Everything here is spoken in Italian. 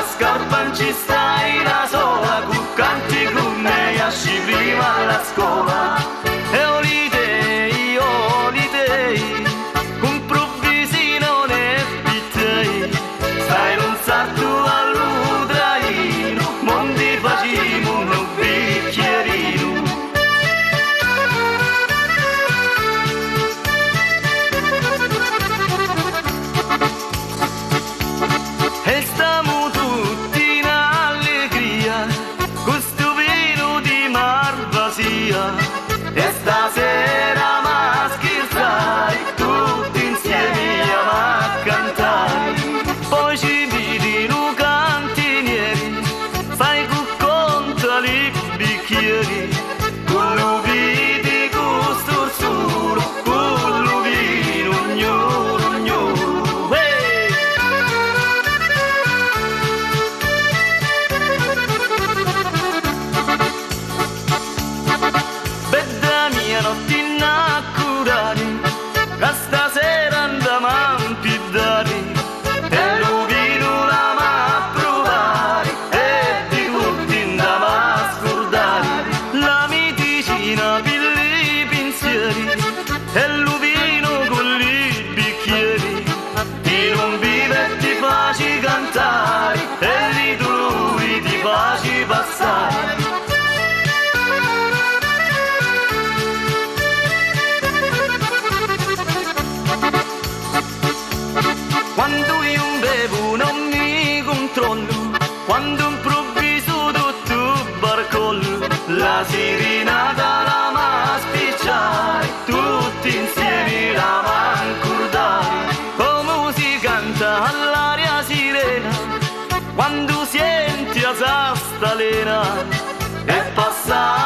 la scarpa non ci stai da sola, cu canti con me esci prima alla scuola. E olidei, con provvisi non è pittei, stai non sarto all'udraino, mondi facimo un bicchierino. E stiamo tutti in allegria, con sto vino di malvasia. E stasera ma scherzai, tutti insieme a cantare. Poi ci vedi un cantinieri, fai cu conta li bicchieri. Con lo vidi gusto solo, con lo vino ognuno, ognuno. Bedda mia notte innacurati, che stasera andiamo a impiddare. E lo vino la ma provare, e di tutti andiamo a scordare. La medicina per i pensieri, e lo vino con i bicchieri. Chi non vive ti facci cantare, e di dolori ti facci passare. Quando io bevo non mi controllo, quando improvviso tutto barcollo. La serenata la ma spicciare, tutti insieme la ma incordare. Come si canta all'aria sirena, quando senti a sa stalena, e passa